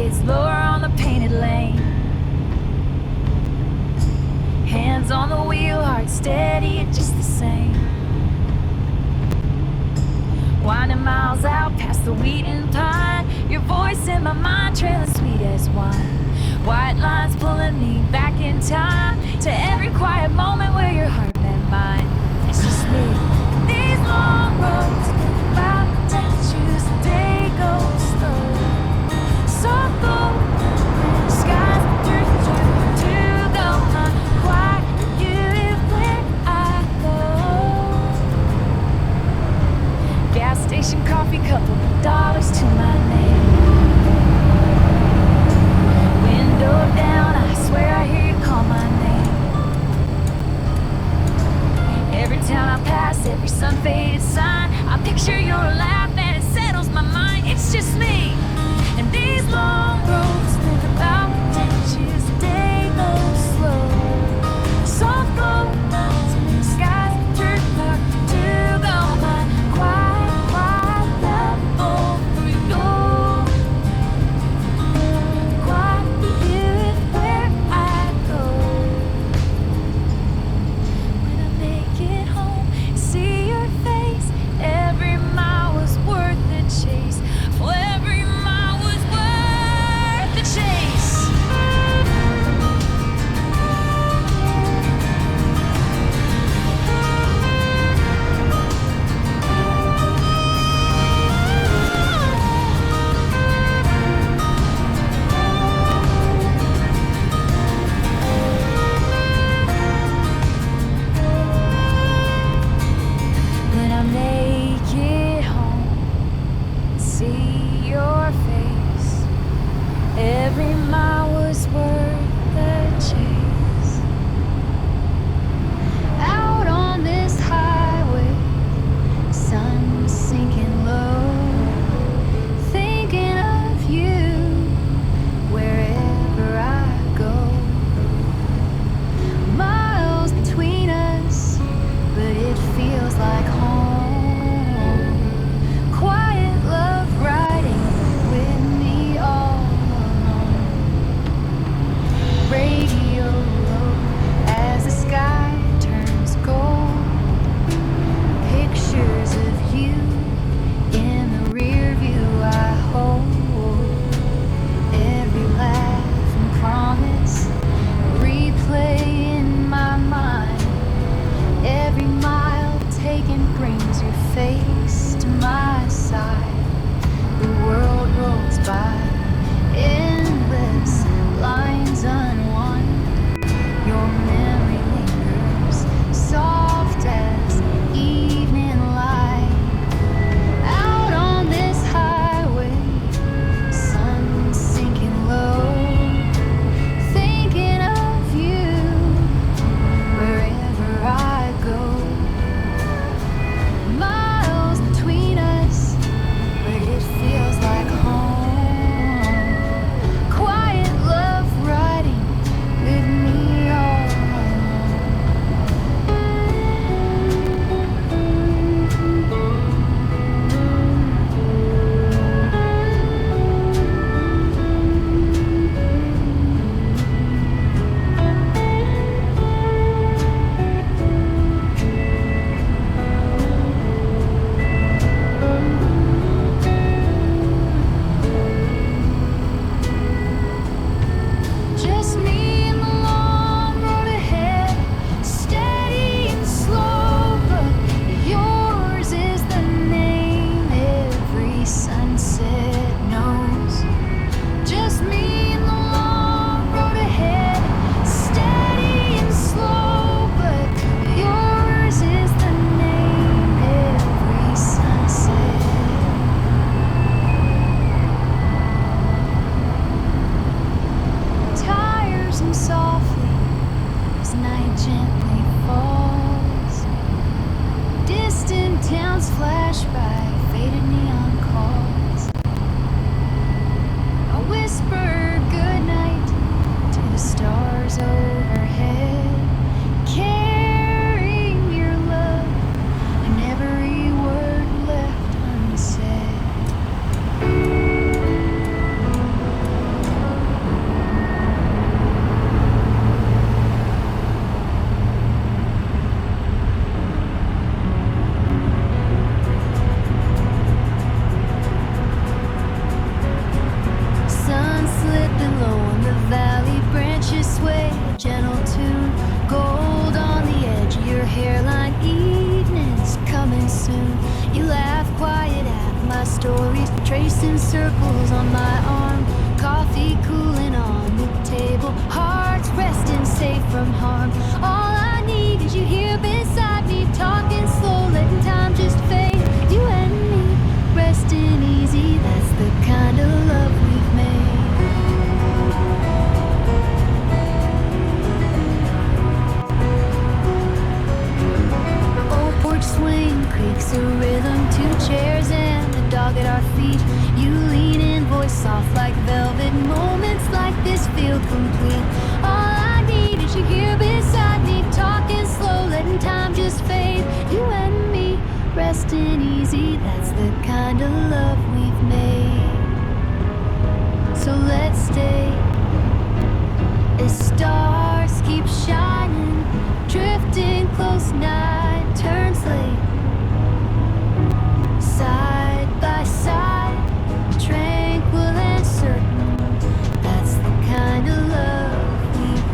gets lower on the painted lane. Hands on the wheel, heart steady and just the same. Winding miles out past the wheat and pine. Your voice in my mind, trailing sweet as wine. White lines pulling me back in time to every quiet moment where your heart met mine. It's just me. These long roads about to choose the day goes slow. Soft glow, skies through to go on. Quiet you where I go. Gas station coffee, couple dollars to my name. Window down, I swear I hear you call my name. Every town I pass, every sun-faded sign, I picture your laugh and it settles my mind. It's just me. And these long roads think about potentials. The day goes slow. Soft glow, skies turn dark to go by. Quiet level through you go. Quiet you where I go. When I make it home, see your face. Every mile was worth the chase. For every mile was worth the chase. When I make it home, see your face. Every mile was worth the chase. Out on this highway, sun sinking low, thinking of you wherever I go. Miles between us, but it feels like home. Quiet love riding with me all alone. Radio low as the sky turns gold. Pictures of you in the rear view I hold. Every laugh and promise replay in my mind. Every mile taken brings your face to my side. The world rolls by, endless lines unwind. Your memory lingers, soft as evening light. Out on this highway, sun sinking low, thinking of you wherever I go. Miles tracing circles on my arm, coffee cooling on the table, hearts resting safe from harm. All I need is you here beside me, talking slow, letting time just fade. You and me, resting easy, that's the kind of love we've made. Old porch swing creaks a rhythm, two chairs and a dog at our feet. You lean in, voice soft like velvet, moments like this feel complete. All I need is you here beside me, talking slow, letting time just fade. You and me, resting easy, that's the kind of love we've made. So let's stay as stars keep shining, drifting close, night turns late. Side by side, tranquil and certain, that's the kind of love we've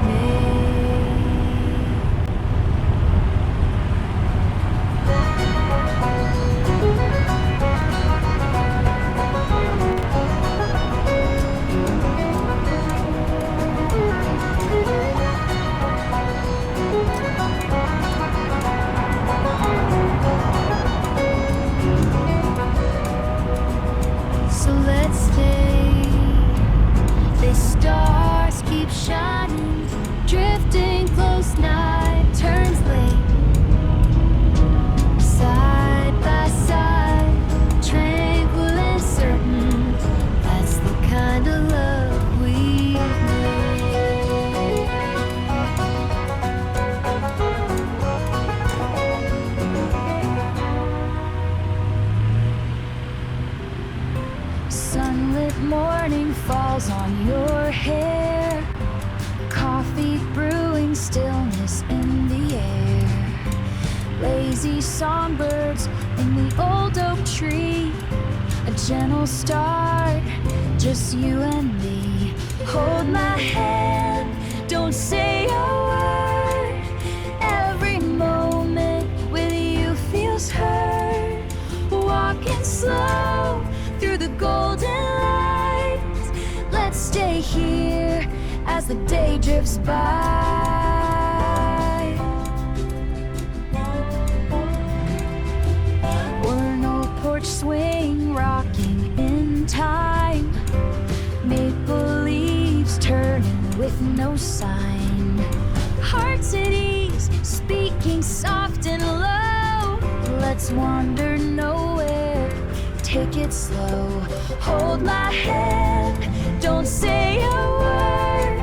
So let's stay. The stars keep shining, drifting close, night turns late. Side by side, tranquil and certain, that's the kind of love we've Sunlit morning falls on your hair, coffee brewing, stillness in the air. Lazy songbirds in the old oak tree, a gentle start, just you and me. Hold my hand, don't say a word. Every moment with you feels heard. Walking slow through the golden light, let's stay here as the day drifts by. We're an old porch swing, rocking in time, maple leaves turning with no sign. Hearts at ease, speaking soft and low, let's wander nowhere, take it slow. Hold my hand, don't say a word.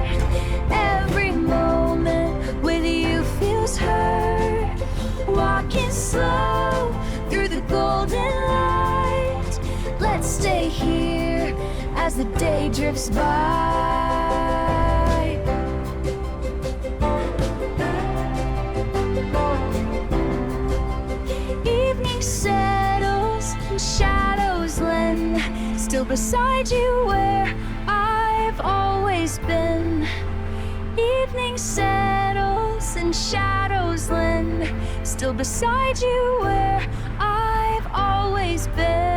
Every moment with you feels heard. Walking slow through the golden light, let's stay here as the day drifts by. Evening settles and shadows lend, still beside you where I've always been. Evening settles and shadows lend, still beside you where I've always been.